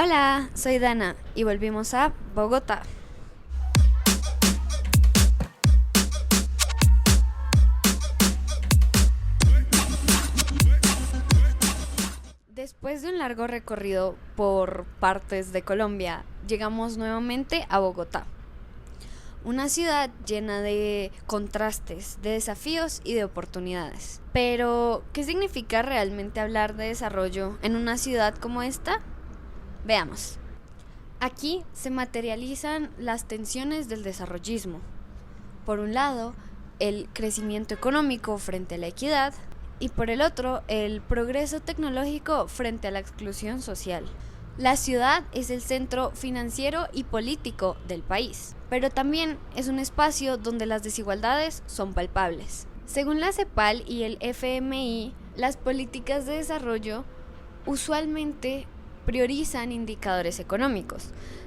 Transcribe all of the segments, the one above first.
Hola, soy Dana y volvimos a Bogotá. Después de un largo recorrido por partes de Colombia, llegamos nuevamente a Bogotá. Una ciudad llena de contrastes, de desafíos y de oportunidades. Pero, ¿qué significa realmente hablar de desarrollo en una ciudad como esta? Veamos. Aquí se materializan las tensiones del desarrollismo. Por un lado, el crecimiento económico frente a la equidad y por el otro, el progreso tecnológico frente a la exclusión social. La ciudad es el centro financiero y político del país, pero también es un espacio donde las desigualdades son palpables. Según la CEPAL y el FMI, las políticas de desarrollo usualmente priorizan indicadores económicos,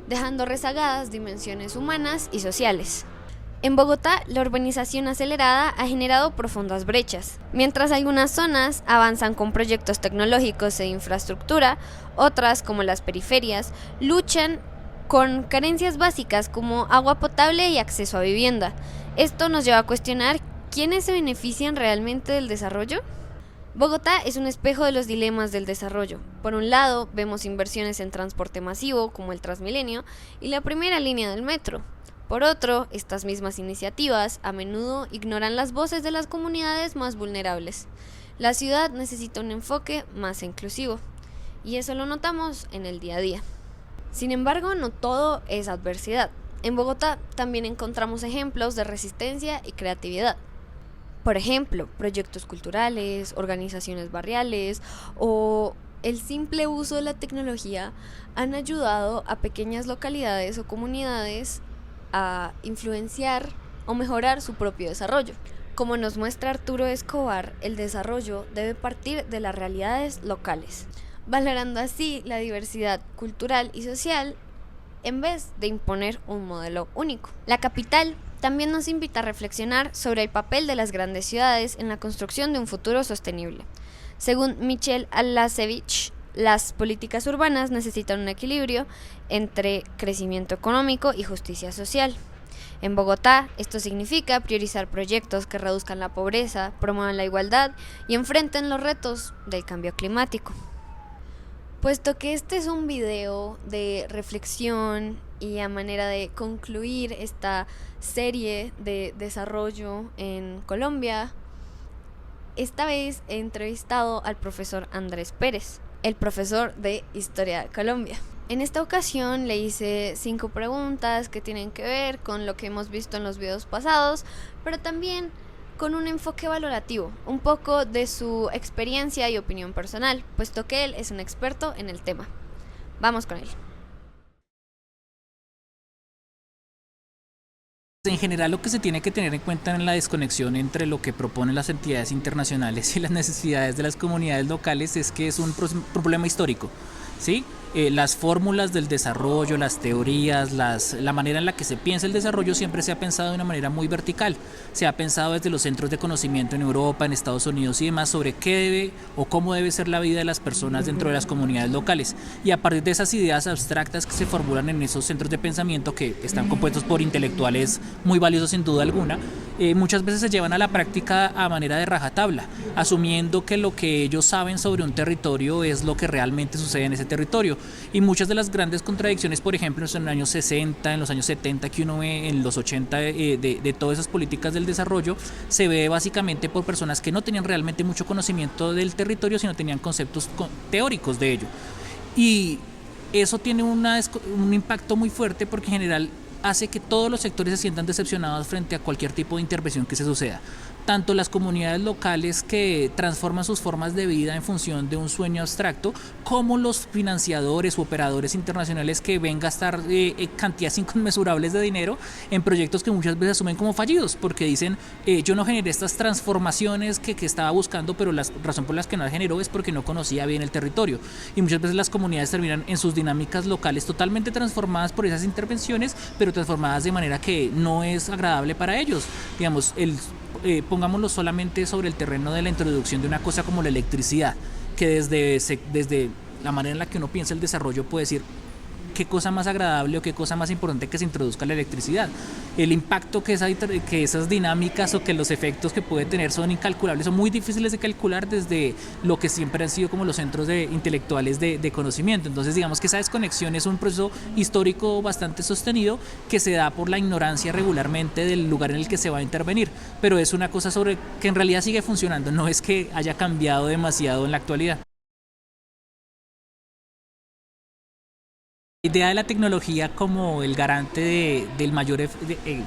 dejando rezagadas dimensiones humanas y sociales. En Bogotá, la urbanización acelerada ha generado profundas brechas. Mientras algunas zonas avanzan con proyectos tecnológicos e infraestructura, otras, como las periferias, luchan con carencias básicas como agua potable y acceso a vivienda. Esto nos lleva a cuestionar quiénes se benefician realmente del desarrollo. Bogotá es un espejo de los dilemas del desarrollo. Por un lado, vemos inversiones en transporte masivo, como el Transmilenio, y la primera línea del metro. Por otro, estas mismas iniciativas a menudo ignoran las voces de las comunidades más vulnerables. La ciudad necesita un enfoque más inclusivo, y eso lo notamos en el día a día. Sin embargo, no todo es adversidad. En Bogotá también encontramos ejemplos de resistencia y creatividad. Por ejemplo, proyectos culturales, organizaciones barriales o el simple uso de la tecnología han ayudado a pequeñas localidades o comunidades a influenciar o mejorar su propio desarrollo. Como nos muestra Arturo Escobar, el desarrollo debe partir de las realidades locales, valorando así la diversidad cultural y social en vez de imponer un modelo único. La capital también nos invita a reflexionar sobre el papel de las grandes ciudades en la construcción de un futuro sostenible. Según Michel Alasevich, las políticas urbanas necesitan un equilibrio entre crecimiento económico y justicia social. En Bogotá, esto significa priorizar proyectos que reduzcan la pobreza, promuevan la igualdad y enfrenten los retos del cambio climático. Puesto que este es un video de reflexión y a manera de concluir esta serie de desarrollo en Colombia, esta vez he entrevistado al profesor Andrés Pérez, el profesor de Historia de Colombia. En esta ocasión le hice 5 preguntas que tienen que ver con lo que hemos visto en los videos pasados, pero también con un enfoque valorativo, un poco de su experiencia y opinión personal, puesto que él es un experto en el tema. Vamos con él. En general, lo que se tiene que tener en cuenta en la desconexión entre lo que proponen las entidades internacionales y las necesidades de las comunidades locales es que es un problema histórico, ¿sí? Las fórmulas del desarrollo, las teorías, la manera en la que se piensa el desarrollo siempre se ha pensado de una manera muy vertical. Se ha pensado desde los centros de conocimiento en Europa, en Estados Unidos y demás sobre qué debe o cómo debe ser la vida de las personas dentro de las comunidades locales. Y a partir de esas ideas abstractas que se formulan en esos centros de pensamiento que están compuestos por intelectuales muy valiosos sin duda alguna, muchas veces se llevan a la práctica a manera de rajatabla, asumiendo que lo que ellos saben sobre un territorio es lo que realmente sucede en ese territorio. Y muchas de las grandes contradicciones, por ejemplo, en los años 60, en los años 70, que uno ve en los 80 de todas esas políticas del desarrollo, se ve básicamente por personas que no tenían realmente mucho conocimiento del territorio, sino tenían conceptos teóricos de ello. Y eso tiene un impacto muy fuerte porque en general hace que todos los sectores se sientan decepcionados frente a cualquier tipo de intervención que se suceda. Tanto las comunidades locales que transforman sus formas de vida en función de un sueño abstracto, como los financiadores u operadores internacionales que ven gastar cantidades inconmensurables de dinero en proyectos que muchas veces asumen como fallidos, porque dicen, yo no generé estas transformaciones que estaba buscando, pero la razón por la que no las generó es porque no conocía bien el territorio. Y muchas veces las comunidades terminan en sus dinámicas locales totalmente transformadas por esas intervenciones, pero transformadas de manera que no es agradable para ellos. Digamos, pongámoslo solamente sobre el terreno de la introducción de una cosa como la electricidad, que desde la manera en la que uno piensa el desarrollo puede decir qué cosa más agradable o qué cosa más importante que se introduzca la electricidad. El impacto que esas dinámicas o que los efectos que puede tener son incalculables, son muy difíciles de calcular desde lo que siempre han sido como los centros intelectuales de conocimiento. Entonces digamos que esa desconexión es un proceso histórico bastante sostenido que se da por la ignorancia regularmente del lugar en el que se va a intervenir, pero es una cosa sobre que en realidad sigue funcionando, no es que haya cambiado demasiado en la actualidad. La idea de la tecnología como el garante del mayor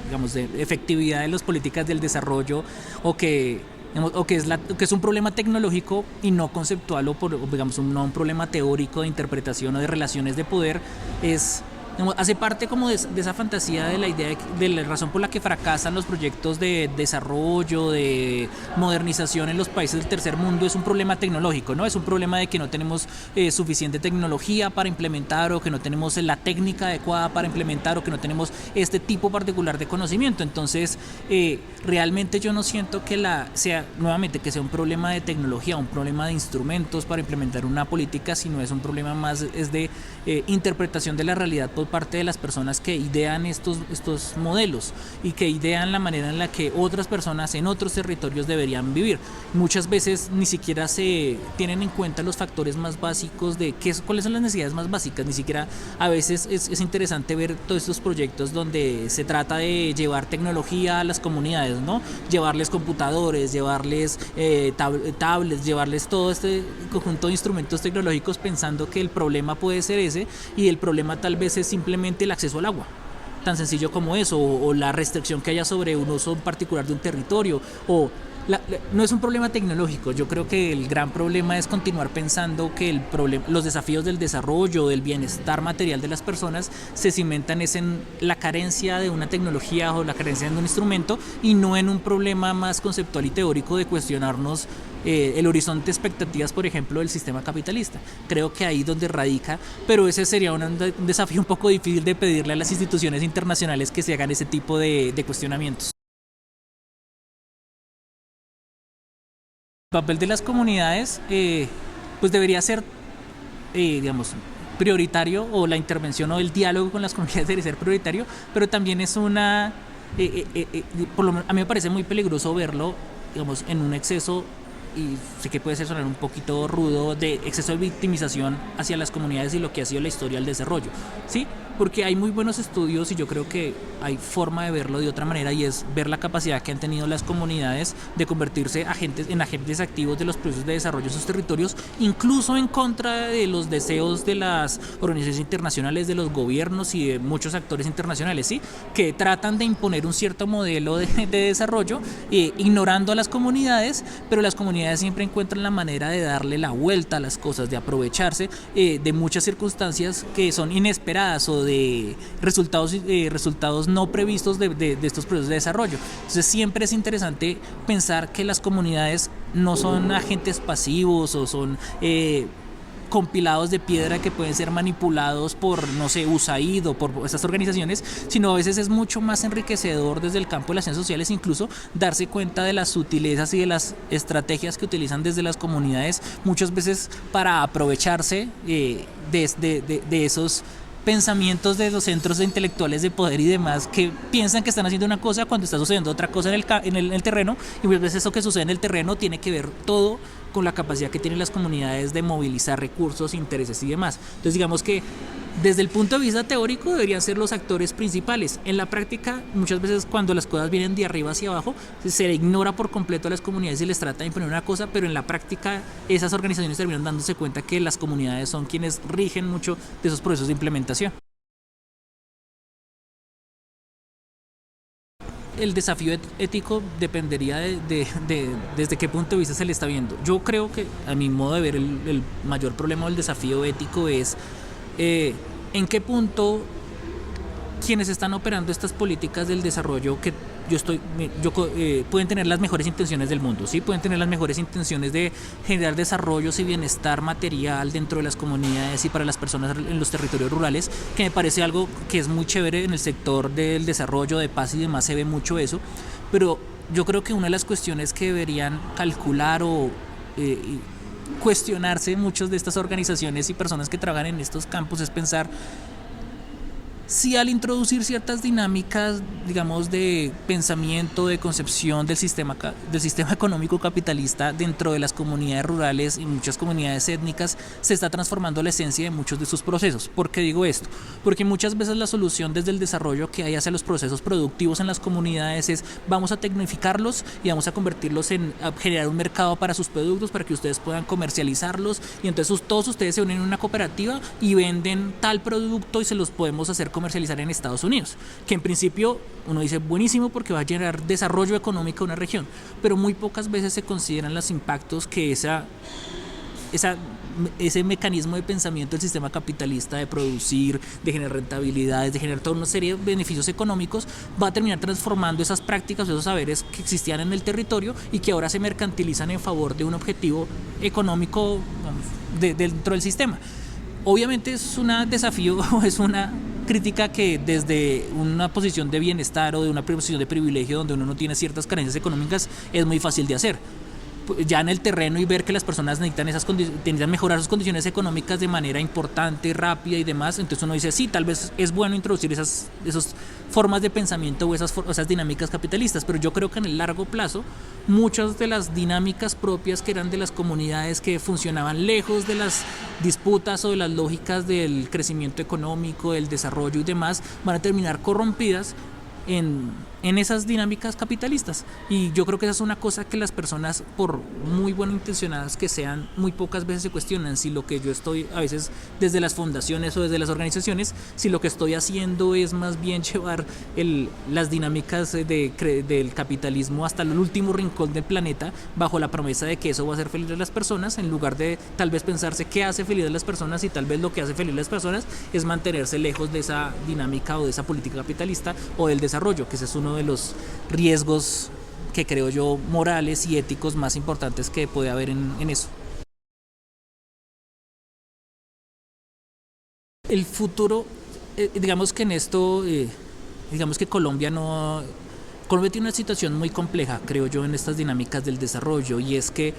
digamos, de efectividad de las políticas del desarrollo o que, digamos, que es un problema tecnológico y no conceptual o digamos, no un problema teórico de interpretación o de relaciones de poder es, digamos, hace parte como de esa fantasía de la idea de la razón por la que fracasan los proyectos de desarrollo, de modernización en los países del tercer mundo es un problema tecnológico, ¿no? Es un problema de que no tenemos suficiente tecnología para implementar o que no tenemos la técnica adecuada para implementar o que no tenemos este tipo particular de conocimiento. Entonces, realmente yo no siento que sea un problema de tecnología, un problema de instrumentos para implementar una política, sino es un problema más es de interpretación de la realidad por parte de las personas que idean estos modelos y que idean la manera en la que otras personas en otros territorios deberían vivir. Muchas veces ni siquiera se tienen en cuenta los factores más básicos de cuáles son las necesidades más básicas, ni siquiera a veces es interesante ver todos estos proyectos donde se trata de llevar tecnología a las comunidades, ¿no? Llevarles computadores, llevarles tablets, llevarles todo este conjunto de instrumentos tecnológicos pensando que el problema puede ser ese y el problema tal vez es simplemente el acceso al agua, tan sencillo como eso, o la restricción que haya sobre un uso particular de un territorio, no es un problema tecnológico. Yo creo que el gran problema es continuar pensando que los desafíos del desarrollo, del bienestar material de las personas se cimentan en la carencia de una tecnología o la carencia de un instrumento y no en un problema más conceptual y teórico de cuestionarnos el horizonte de expectativas, por ejemplo, del sistema capitalista. Creo que ahí donde radica, pero ese sería un desafío un poco difícil de pedirle a las instituciones internacionales que se hagan ese tipo de cuestionamientos. El papel de las comunidades pues debería ser digamos prioritario, o la intervención o el diálogo con las comunidades debería ser prioritario, pero también es por lo menos a mí me parece muy peligroso verlo, digamos, en un exceso, y sé que puede sonar un poquito rudo, de exceso de victimización hacia las comunidades y lo que ha sido la historia del desarrollo, ¿sí? Porque hay muy buenos estudios y yo creo que hay forma de verlo de otra manera, y es ver la capacidad que han tenido las comunidades de convertirse en agentes activos de los procesos de desarrollo de sus territorios, incluso en contra de los deseos de las organizaciones internacionales, de los gobiernos y de muchos actores internacionales, ¿sí? Que tratan de imponer un cierto modelo de desarrollo, ignorando a las comunidades, pero las comunidades siempre encuentran la manera de darle la vuelta a las cosas, de aprovecharse de muchas circunstancias que son inesperadas o de resultados no previstos de estos procesos de desarrollo. Entonces siempre es interesante pensar que las comunidades no son agentes pasivos o son compilados de piedra que pueden ser manipulados por, no sé, USAID o por estas organizaciones, sino a veces es mucho más enriquecedor desde el campo de las ciencias sociales incluso darse cuenta de las sutilezas y de las estrategias que utilizan desde las comunidades, muchas veces para aprovecharse de esos pensamientos de los centros de intelectuales de poder y demás, que piensan que están haciendo una cosa cuando está sucediendo otra cosa en el terreno, y muchas veces eso que sucede en el terreno tiene que ver todo con la capacidad que tienen las comunidades de movilizar recursos, intereses y demás. Entonces digamos que desde el punto de vista teórico deberían ser los actores principales. En la práctica, muchas veces cuando las cosas vienen de arriba hacia abajo, se ignora por completo a las comunidades y les trata de imponer una cosa, pero en la práctica esas organizaciones terminan dándose cuenta que las comunidades son quienes rigen mucho de esos procesos de implementación. El desafío ético dependería desde qué punto de vista se le está viendo. Yo creo que, a mi modo de ver, el mayor problema del desafío ético es en qué punto quienes están operando estas políticas del desarrollo que pueden tener las mejores intenciones del mundo, ¿sí? Pueden tener las mejores intenciones de generar desarrollos y bienestar material dentro de las comunidades y para las personas en los territorios rurales, que me parece algo que es muy chévere en el sector del desarrollo, de paz y demás, se ve mucho eso, pero yo creo que una de las cuestiones que deberían calcular cuestionarse muchas de estas organizaciones y personas que trabajan en estos campos es pensar si al introducir ciertas dinámicas, digamos, de pensamiento, de concepción del sistema económico capitalista dentro de las comunidades rurales y muchas comunidades étnicas, se está transformando la esencia de muchos de sus procesos. ¿Por qué digo esto? Porque muchas veces la solución desde el desarrollo que hay hacia los procesos productivos en las comunidades es vamos a tecnificarlos y vamos a convertirlos a generar un mercado para sus productos para que ustedes puedan comercializarlos, y entonces todos ustedes se unen en una cooperativa y venden tal producto y se los podemos hacer comercializar en Estados Unidos, que en principio uno dice buenísimo porque va a generar desarrollo económico a una región, pero muy pocas veces se consideran los impactos que ese mecanismo de pensamiento del sistema capitalista de producir, de generar rentabilidades, de generar toda una serie de beneficios económicos, va a terminar transformando esas prácticas, esos saberes que existían en el territorio y que ahora se mercantilizan en favor de un objetivo económico, vamos, dentro del sistema. Obviamente es un desafío, es una crítica que desde una posición de bienestar o de una posición de privilegio donde uno no tiene ciertas carencias económicas es muy fácil de hacer. Ya en el terreno y ver que las personas necesitan mejorar sus condiciones económicas de manera importante, rápida y demás, entonces uno dice sí, tal vez es bueno introducir esas formas de pensamiento o esas dinámicas capitalistas, pero yo creo que en el largo plazo muchas de las dinámicas propias que eran de las comunidades que funcionaban lejos de las disputas o de las lógicas del crecimiento económico, del desarrollo y demás, van a terminar corrompidas en esas dinámicas capitalistas, y yo creo que esa es una cosa que las personas, por muy buenas intencionadas que sean, muy pocas veces se cuestionan si lo que yo estoy, a veces desde las fundaciones o desde las organizaciones, si lo que estoy haciendo es más bien llevar las dinámicas del capitalismo hasta el último rincón del planeta bajo la promesa de que eso va a hacer feliz a las personas, en lugar de tal vez pensarse qué hace feliz a las personas, y tal vez lo que hace feliz a las personas es mantenerse lejos de esa dinámica o de esa política capitalista o del desarrollo, que ese es uno de los riesgos que creo yo morales y éticos más importantes que puede haber en eso. El futuro, digamos que en esto, digamos que Colombia tiene una situación muy compleja, creo yo, en estas dinámicas del desarrollo, y es que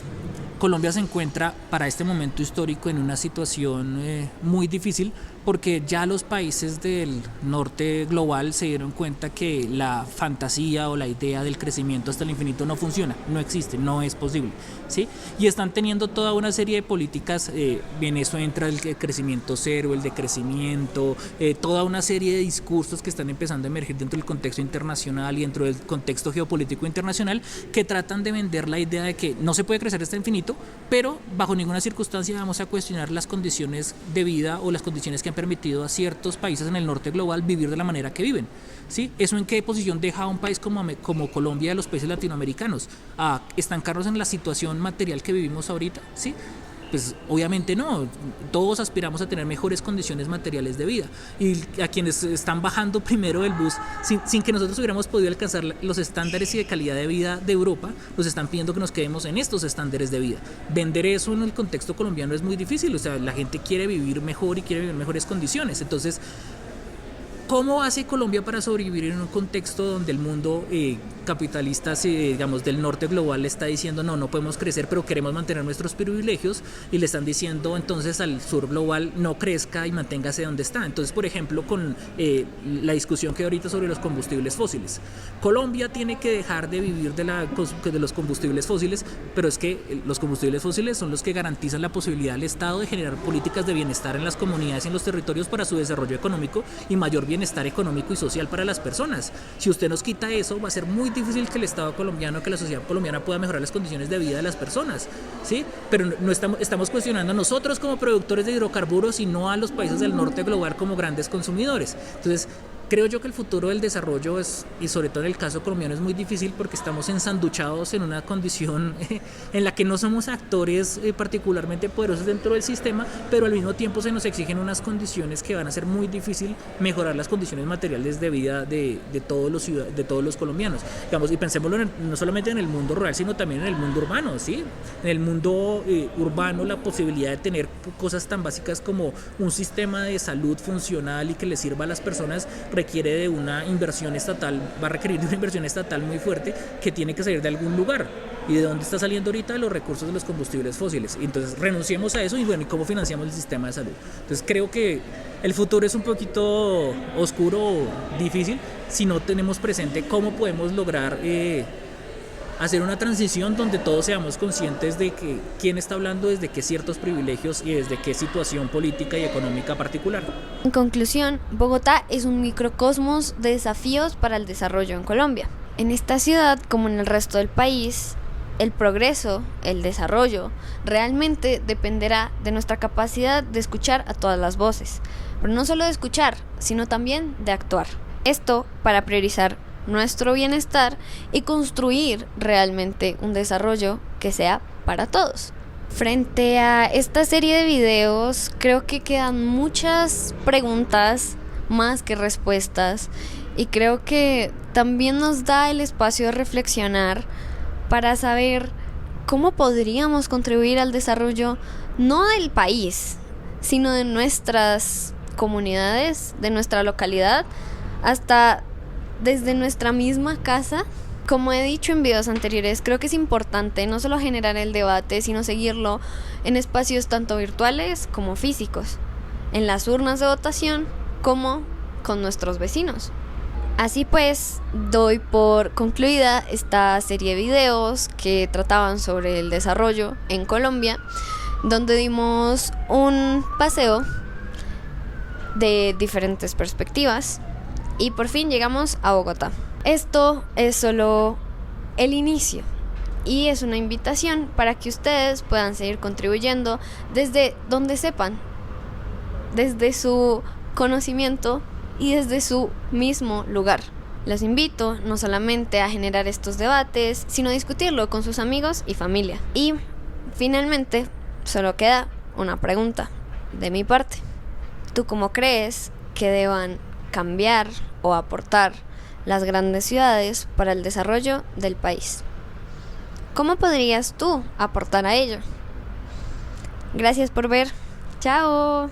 Colombia se encuentra para este momento histórico en una situación muy difícil, porque ya los países del norte global se dieron cuenta que la fantasía o la idea del crecimiento hasta el infinito no funciona, no existe, no es posible, ¿sí? Y están teniendo toda una serie de políticas, en eso entra el crecimiento cero, el decrecimiento, toda una serie de discursos que están empezando a emerger dentro del contexto internacional y dentro del contexto geopolítico internacional, que tratan de vender la idea de que no se puede crecer hasta el infinito, pero bajo ninguna circunstancia vamos a cuestionar las condiciones de vida o las condiciones que han permitido a ciertos países en el norte global vivir de la manera que viven, ¿sí? ¿Eso en qué posición deja a un país como Colombia y a los países latinoamericanos? ¿A estancarnos en la situación material que vivimos ahorita? ¿Sí? Pues obviamente no, todos aspiramos a tener mejores condiciones materiales de vida, y a quienes están bajando primero del bus sin que nosotros hubiéramos podido alcanzar los estándares y de calidad de vida de Europa, nos están pidiendo que nos quedemos en estos estándares de vida. Vender eso en el contexto colombiano es muy difícil, o sea, la gente quiere vivir mejor y quiere vivir en mejores condiciones. Entonces, ¿cómo hace Colombia para sobrevivir en un contexto donde el mundo capitalista, digamos, del norte global le está diciendo no podemos crecer, pero queremos mantener nuestros privilegios, y le están diciendo entonces al sur global no crezca y manténgase donde está? Entonces, por ejemplo, con la discusión que hay ahorita sobre los combustibles fósiles, Colombia tiene que dejar de vivir de los combustibles fósiles, pero es que los combustibles fósiles son los que garantizan la posibilidad del Estado de generar políticas de bienestar en las comunidades y en los territorios para su desarrollo económico y mayor bienestar económico y social para las personas. Si usted nos quita eso, va a ser muy difícil que el Estado colombiano, que la sociedad colombiana pueda mejorar las condiciones de vida de las personas, ¿sí? Pero no estamos cuestionando a nosotros como productores de hidrocarburos y no a los países del norte global como grandes consumidores. Entonces, creo yo que el futuro del desarrollo y sobre todo en el caso colombiano, es muy difícil porque estamos ensanduchados en una condición en la que no somos actores particularmente poderosos dentro del sistema, pero al mismo tiempo se nos exigen unas condiciones que van a ser muy difícil mejorar las condiciones materiales de vida de todos los colombianos. Digamos, y pensémoslo no solamente en el mundo rural, sino también en el mundo urbano, ¿sí? En el mundo urbano, la posibilidad de tener cosas tan básicas como un sistema de salud funcional y que le sirva a las personas requiere de una inversión estatal, va a requerir de una inversión estatal muy fuerte que tiene que salir de algún lugar. ¿Y de dónde está saliendo ahorita? De los recursos de los combustibles fósiles. Entonces renunciemos a eso y bueno, ¿y cómo financiamos el sistema de salud? Entonces creo que el futuro es un poquito oscuro o difícil si no tenemos presente cómo podemos lograr hacer una transición donde todos seamos conscientes de que quién está hablando desde qué ciertos privilegios y desde qué situación política y económica particular. En conclusión, Bogotá es un microcosmos de desafíos para el desarrollo en Colombia. En esta ciudad, como en el resto del país, el progreso, el desarrollo, realmente dependerá de nuestra capacidad de escuchar a todas las voces, pero no solo de escuchar, sino también de actuar. Esto para priorizar nuestro bienestar y construir realmente un desarrollo que sea para todos. Frente a esta serie de videos, creo que quedan muchas preguntas más que respuestas y creo que también nos da el espacio de reflexionar para saber cómo podríamos contribuir al desarrollo no del país, sino de nuestras comunidades, de nuestra localidad, hasta desde nuestra misma casa. Como he dicho en videos anteriores, creo que es importante no solo generar el debate, sino seguirlo en espacios tanto virtuales como físicos, en las urnas de votación como con nuestros vecinos. Así pues, doy por concluida esta serie de videos que trataban sobre el desarrollo en Colombia, donde dimos un paseo de diferentes perspectivas y por fin llegamos a Bogotá. Esto es solo el inicio y es una invitación para que ustedes puedan seguir contribuyendo desde donde sepan, desde su conocimiento y desde su mismo lugar. Los invito no solamente a generar estos debates, sino a discutirlo con sus amigos y familia. Y finalmente, solo queda una pregunta de mi parte. ¿Tú cómo crees que deban cambiar o aportar las grandes ciudades para el desarrollo del país? ¿Cómo podrías tú aportar a ello? Gracias por ver. ¡Chao!